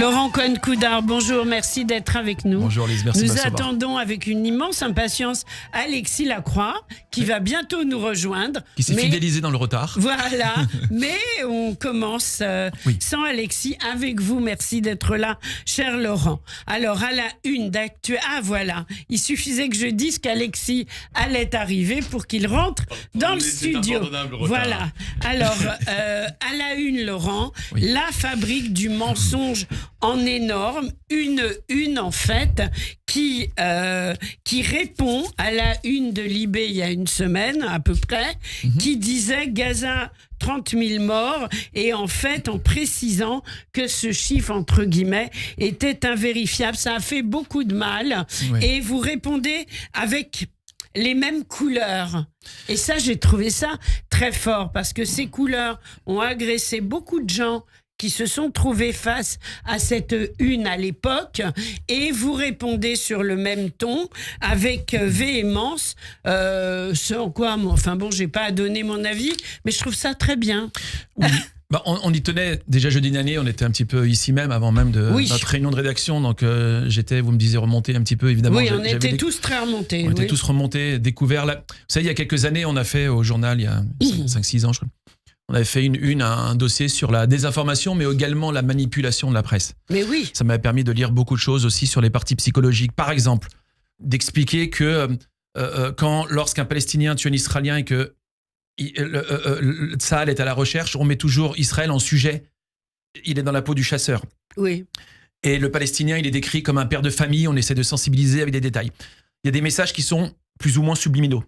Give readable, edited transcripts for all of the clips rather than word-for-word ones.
Laurent Cohen-Coudard, bonjour, merci d'être avec nous. Bonjour Lise, merci de Nous me recevoir. attendons avec une immense impatience Alexis Lacroix, qui va bientôt nous rejoindre. Qui s'est fidélisé dans le retard. Voilà, mais on commence Oui. sans Alexis, avec vous. Merci d'être là, cher Laurent. Alors, à la une d'actu... Ah, voilà, il suffisait que je dise qu'Alexis allait arriver pour qu'il rentre dans le studio. Voilà, alors, à la une, Laurent, Oui. la fabrique du mensonge en énorme, une en fait, qui répond à la une de Libé il y a une semaine à peu près, qui disait Gaza 30 000 morts, et en fait en précisant que ce chiffre entre guillemets était invérifiable. Ça a fait beaucoup de mal, Oui. et vous répondez avec les mêmes couleurs. Et ça, j'ai trouvé ça très fort, parce que ces couleurs ont agressé beaucoup de gens qui se sont trouvés face à cette une à l'époque, et vous répondez sur le même ton, avec véhémence, ce en quoi, enfin bon, j'ai pas à donner mon avis, mais je trouve ça très bien. Oui. On y tenait déjà jeudi dernier, on était un petit peu ici même, avant même de Oui. notre réunion de rédaction, donc vous me disiez remonter un petit peu, évidemment. Oui, on J'avais était tous très remontés. On était Oui. tous remontés, découverts. Là. Vous savez, il y a quelques années, on a fait au journal, il y a 5-6 ans, je crois, on avait fait un dossier sur la désinformation, mais également la manipulation de la presse. Mais oui. Ça m'a permis de lire beaucoup de choses aussi sur les parties psychologiques. Par exemple, d'expliquer que lorsqu'un Palestinien tue un Israélien et que Tsahal est à la recherche, on met toujours Israël en sujet. Il est dans la peau du chasseur. Oui. Et le Palestinien, il est décrit comme un père de famille. On essaie de sensibiliser avec des détails. Il y a des messages qui sont plus ou moins subliminaux.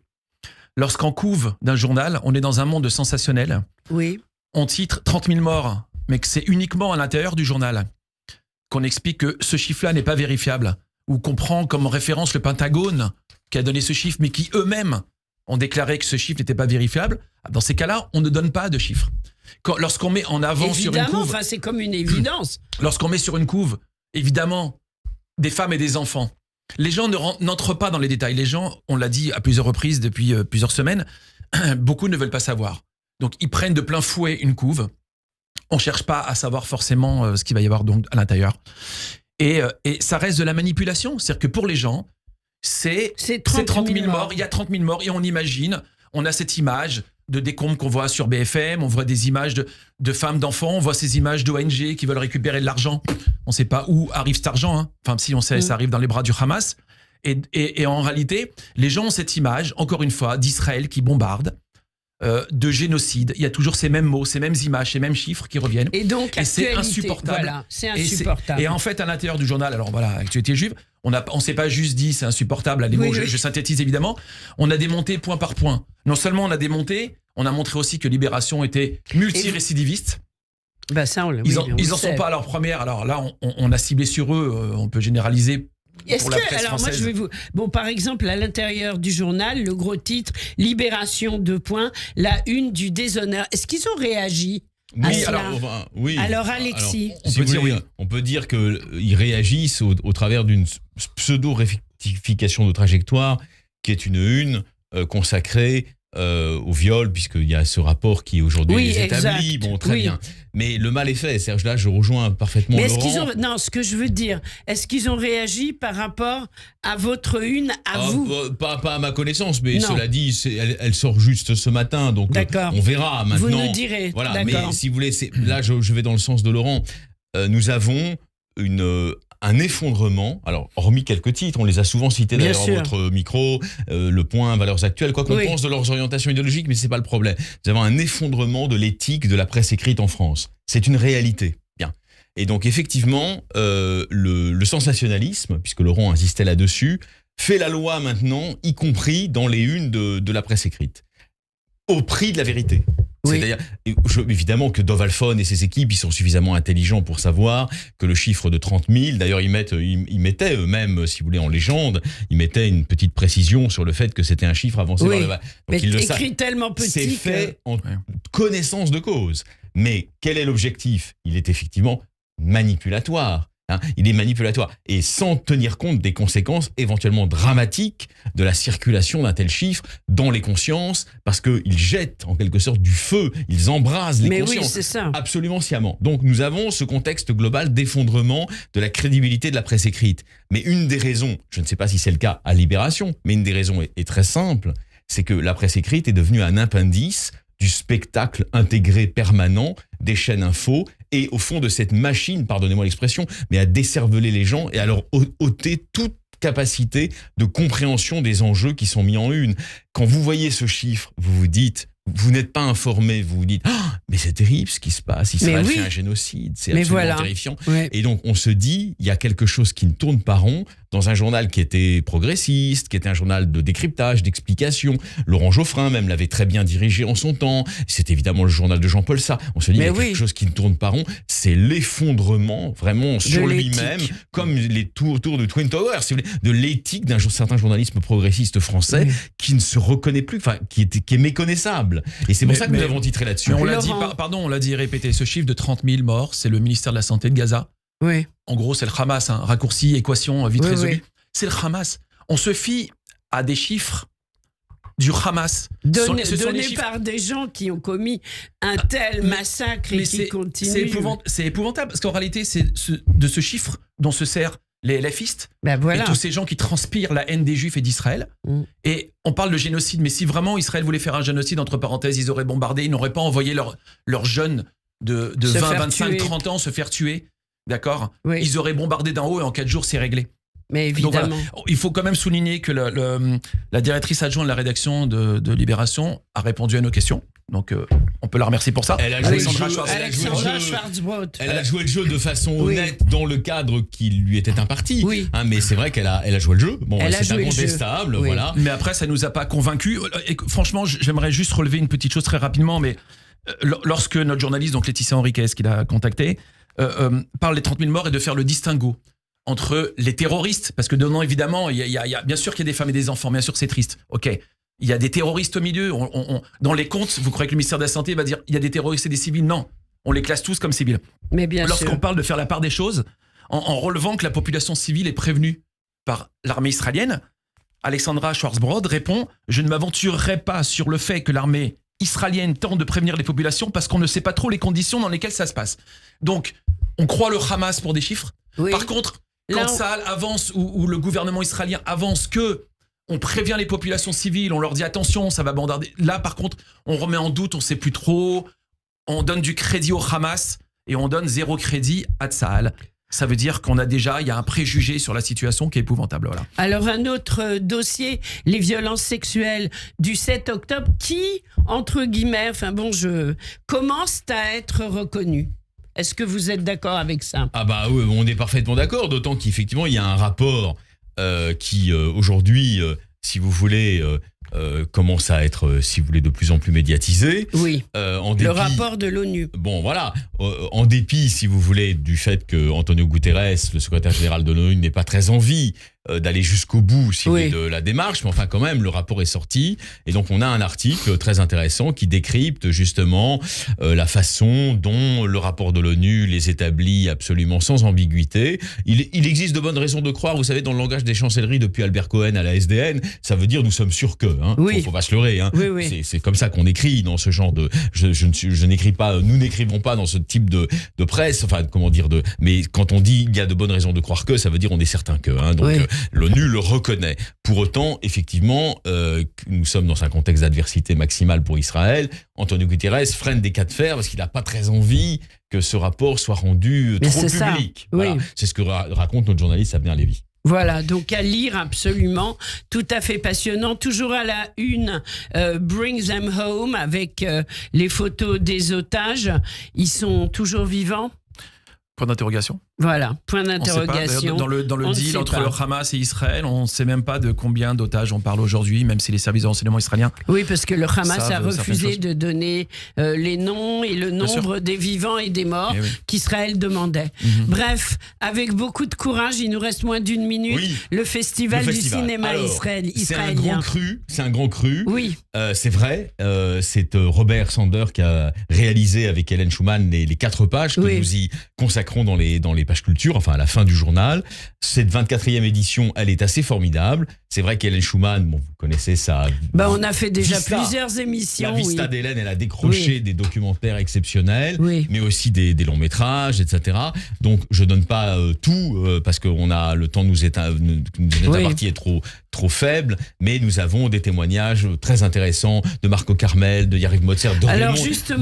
Lorsqu'en couve d'un journal, on est dans un monde sensationnel. Oui. On titre 30 000 morts, mais que c'est uniquement à l'intérieur du journal qu'on explique que ce chiffre-là n'est pas vérifiable, ou qu'on prend comme référence le Pentagone qui a donné ce chiffre, mais qui eux-mêmes ont déclaré que ce chiffre n'était pas vérifiable. Dans ces cas-là, on ne donne pas de chiffres. Lorsqu'on met en avant sur une Évidemment, couve, enfin, c'est comme une évidence. lorsqu'on met sur une couve, évidemment, des femmes et des enfants, les gens n'entrent pas dans les détails. Les gens, on l'a dit à plusieurs reprises depuis plusieurs semaines, beaucoup ne veulent pas savoir. Donc, ils prennent de plein fouet une couve. On ne cherche pas à savoir forcément ce qu'il va y avoir donc à l'intérieur. Et ça reste de la manipulation. C'est-à-dire que pour les gens, c'est 30 000 morts. Il y a 30 000 morts et on imagine, on a cette image de décombres qu'on voit sur BFM, on voit des images de femmes, d'enfants, on voit ces images d'ONG qui veulent récupérer de l'argent. On ne sait pas où arrive cet argent. Hein. Enfin, si on sait, ça arrive dans les bras du Hamas. Et en réalité, les gens ont cette image, encore une fois, d'Israël qui bombarde, de génocide. Il y a toujours ces mêmes mots, ces mêmes images, ces mêmes chiffres qui reviennent. Et donc, c'est actualité, insupportable. Voilà, c'est insupportable. Et en fait, à l'intérieur du journal, alors voilà, Actualité juive, on ne s'est pas juste dit c'est insupportable, à des mots, je synthétise évidemment, on a démonté point par point. Non seulement on a démonté, on a montré aussi que Libération était multirécidiviste. Bah ça, Ils en sont pas à leur première, alors là, on a ciblé sur eux, on peut généraliser. Est-ce pour la que, presse alors moi française. je vais vous... Bon, par exemple, à l'intérieur du journal, le gros titre, Libération, : la une du déshonneur. Est-ce qu'ils ont réagi à Oui, cela oui. Alors, Alexis. On peut dire qu'ils réagissent au travers d'une pseudo-rectification de trajectoire qui est une une consacrée au viol, puisqu'il y a ce rapport qui aujourd'hui Oui, est établi. exact. Bon, très Oui. bien. Mais le mal est fait. Serge, là, je rejoins parfaitement Mais est-ce Laurent. qu'ils ont... Non, ce que je veux dire, est-ce qu'ils ont réagi par rapport à votre une, à vous Pas à ma connaissance, mais Non. cela dit, elle sort juste ce matin, donc D'accord. on verra maintenant. Vous nous direz. Voilà, D'accord. mais si vous voulez, là je vais dans le sens de Laurent. Nous avons un effondrement. Alors, hormis quelques titres, on les a souvent cités Bien d'ailleurs sûr. à votre micro, Le Point, Valeurs Actuelles, quoi qu'on Oui. pense de leurs orientations idéologiques, mais c'est pas le problème. Nous avons un effondrement de l'éthique de la presse écrite en France. C'est une réalité. Bien. Et donc, effectivement, le sensationnalisme, puisque Laurent insistait là-dessus, fait la loi maintenant, y compris dans les unes de la presse écrite, au prix de la vérité. Oui. C'est-à-dire, évidemment que Dov Alphon et ses équipes, ils sont suffisamment intelligents pour savoir que le chiffre de 30 000, d'ailleurs ils mettaient eux-mêmes, si vous voulez, en légende, ils mettaient une petite précision sur le fait que c'était un chiffre avancé Oui. par le bas. Mais ils le écrit savent. tellement petit C'est que... fait en connaissance de cause. Mais quel est l'objectif ? Il est effectivement manipulatoire. Il est manipulatoire. Et sans tenir compte des conséquences éventuellement dramatiques de la circulation d'un tel chiffre dans les consciences, parce qu'ils jettent en quelque sorte du feu, ils embrasent les consciences. Oui, c'est ça. Absolument sciemment. Donc nous avons ce contexte global d'effondrement de la crédibilité de la presse écrite. Mais une des raisons, je ne sais pas si c'est le cas à Libération, mais une des raisons est très simple, c'est que la presse écrite est devenue un appendice du spectacle intégré permanent des chaînes info et au fond de cette machine, pardonnez-moi l'expression, mais à décerveler les gens et à leur ôter toute capacité de compréhension des enjeux qui sont mis en une. Quand vous voyez ce chiffre, vous vous dites, vous n'êtes pas informé, vous vous dites mais c'est terrible ce qui se passe, Israël fait un génocide, c'est absolument terrifiant. Ouais. Et donc on se dit, il y a quelque chose qui ne tourne pas rond dans un journal qui était progressiste, qui était un journal de décryptage, d'explication. Laurent Geoffrin même l'avait très bien dirigé en son temps. C'est évidemment le journal de Jean-Paul Sartre. On se dit, il y a quelque chose qui ne tourne pas rond, c'est l'effondrement vraiment sur lui-même, comme les tours de Twin Towers, si vous voulez, de l'éthique d'un certain journalisme progressiste français qui ne se reconnaît plus, enfin qui est méconnaissable. Et c'est pour ça que nous avons titré là-dessus. On l'a dit, on l'a dit, répété, ce chiffre de 30 000 morts, c'est le ministère de la Santé de Gaza. Oui. En gros, c'est le Hamas, raccourci, équation vite résolue. C'est le Hamas. On se fie à des chiffres du Hamas. Donnés par des gens qui ont commis un tel massacre et qui continuent. C'est épouvantable, parce qu'en réalité, c'est de ce chiffre dont se servent les LFistes et tous ces gens qui transpirent la haine des Juifs et d'Israël. Et on parle de génocide, mais si vraiment Israël voulait faire un génocide, entre parenthèses, ils auraient bombardé, ils n'auraient pas envoyé leurs jeunes de 20, 25, 30 ans se faire tuer. D'accord ? Ils auraient bombardé d'en haut et en 4 jours, c'est réglé. Mais évidemment. Donc, voilà. Il faut quand même souligner que la directrice adjointe de la rédaction de Libération a répondu à nos questions. Donc, on peut la remercier pour ça. Elle a joué le jeu de façon honnête dans le cadre qui lui était imparti. Mais c'est vrai qu'elle a joué le jeu. Bon, c'est incontestable. Voilà. Mais après, ça ne nous a pas convaincus. Et franchement, j'aimerais juste relever une petite chose très rapidement. Mais lorsque notre journaliste, donc Laetitia Henriquez, qui l'a contacté, parle des 30 000 morts et de faire le distinguo entre les terroristes, parce que dedans, évidemment, bien sûr qu'il y a des femmes et des enfants, bien sûr c'est triste, ok. Il y a des terroristes au milieu, dans les comptes, vous croyez que le ministère de la Santé va dire il y a des terroristes et des civils? Non, on les classe tous comme civils. Mais bien Lorsqu'on parle de faire la part des choses, en relevant que la population civile est prévenue par l'armée israélienne, Alexandra Schwarzbrod répond « Je ne m'aventurerai pas sur le fait que l'armée israélienne tente de prévenir les populations parce qu'on ne sait pas trop les conditions dans lesquelles ça se passe. » Donc, on croit le Hamas pour des chiffres. Par contre, quand Tsahal avance ou le gouvernement israélien avance que on prévient les populations civiles, on leur dit attention, ça va bombarder. Là, par contre, on remet en doute, on ne sait plus trop. On donne du crédit au Hamas et on donne 0 crédit à Tsahal. Ça veut dire qu'il y a un préjugé sur la situation qui est épouvantable. Voilà. Alors, un autre dossier, les violences sexuelles du 7 octobre, qui, entre guillemets, commencent à être reconnues. Est-ce que vous êtes d'accord avec ça? Ah bah oui, on est parfaitement d'accord, d'autant qu'effectivement, il y a un rapport qui, aujourd'hui, si vous voulez, commence à être, si vous voulez, de plus en plus médiatisé. Oui, en dépit, le rapport de l'ONU. Bon, voilà, en dépit, si vous voulez, du fait que Antonio Guterres, le secrétaire général de l'ONU, n'ait pas très envie d'aller jusqu'au bout de la démarche, mais enfin quand même le rapport est sorti et donc on a un article très intéressant qui décrypte justement la façon dont le rapport de l'ONU les établit absolument sans ambiguïté. Il existe de bonnes raisons de croire, vous savez, dans le langage des chancelleries depuis Albert Cohen à la SDN, ça veut dire nous sommes sûrs que, faut pas se leurrer, c'est comme ça qu'on écrit dans ce genre de, je n'écris pas, nous n'écrivons pas dans ce type de presse, enfin comment dire mais quand on dit il y a de bonnes raisons de croire que, ça veut dire on est certain que, donc l'ONU le reconnaît. Pour autant, effectivement, nous sommes dans un contexte d'adversité maximale pour Israël. Antonio Guterres freine des cas de fer parce qu'il n'a pas très envie que ce rapport soit rendu trop public. Voilà. C'est ce que raconte notre journaliste Abner Lévy. Voilà, donc à lire absolument, tout à fait passionnant. Toujours à la une, Bring Them Home avec les photos des otages. Ils sont toujours vivants? Point d'interrogation. Voilà, point d'interrogation. Dans le deal entre le Hamas et Israël, on ne sait même pas de combien d'otages on parle aujourd'hui, même si les services de renseignement israéliens. Oui, parce que le Hamas a refusé de donner les noms et le nombre des vivants et des morts qu'Israël demandait. Bref, avec beaucoup de courage, il nous reste moins d'une minute. Le festival du cinéma israélien. C'est un grand cru. Oui. C'est vrai. C'est Robert Sander qui a réalisé avec Hélène Schumann les 4 pages que nous y consacrons dans les les pages culture, enfin à la fin du journal. Cette 24e édition, elle est assez formidable. C'est vrai qu'Hélène Schumann, bon, vous connaissez ça. On a fait déjà Vista. plusieurs émissions. La Vista oui. d'Hélène, elle a décroché des documentaires exceptionnels, Oui. mais aussi des longs métrages, etc. Donc je donne pas tout parce que le temps nous est imparti est trop faible, mais nous avons des témoignages très intéressants de Marco Carmel, de Yariv Motzer, de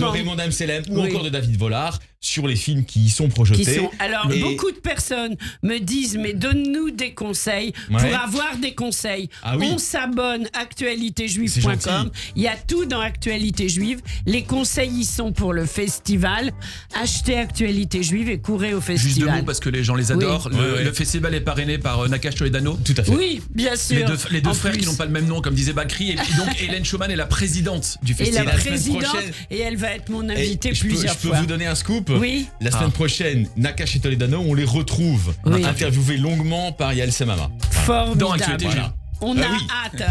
Raymond Amselem ou encore de David Vollard sur les films qui y sont projetés. Beaucoup de personnes me disent, mais donne-nous des conseils pour avoir des conseils. Ah oui. On s'abonne actualitéjuive.com. Il y a tout dans Actualité Juive. Les conseils y sont pour le festival. Achetez Actualité Juive et courez au festival. Juste deux mots parce que les gens les adorent. Oui. Le festival est parrainé par Nakash Toledano. Tout à fait. Oui, bien sûr. Les deux frères qui n'ont pas le même nom, comme disait Bakri. Et puis donc Hélène Schumann est la présidente du Et festival. la présidente, et elle va être mon invitée plusieurs fois. Je peux vous donner un scoop. Oui. La semaine prochaine, Nakash et Toledano, on les retrouve interviewés longuement par Yael Semama. Formidable. Dans Actualité Juive. On a hâte.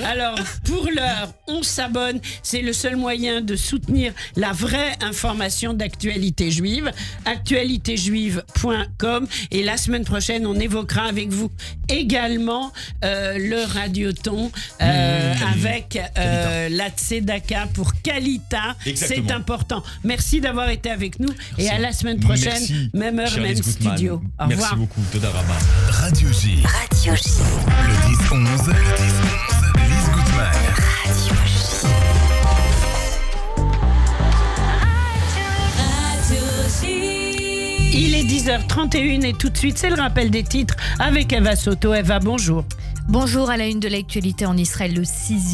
Alors, pour l'heure, on s'abonne. C'est le seul moyen de soutenir la vraie information d'actualité juive. Actualitéjuive.com. Et la semaine prochaine, on évoquera avec vous également le radioton avec la Tzedaka pour Kalita. Exactement. C'est important. Merci d'avoir été avec nous. Et à la semaine prochaine, même heure, même studio. Au revoir. Merci beaucoup. Toda Rabba. Radio J. Radio J. Le 10-11, Lise Gutmann. Radio J. Il est 10h31 et tout de suite, c'est le rappel des titres avec Eva Soto. Eva, bonjour. Bonjour, à la une de l'actualité en Israël, le 6e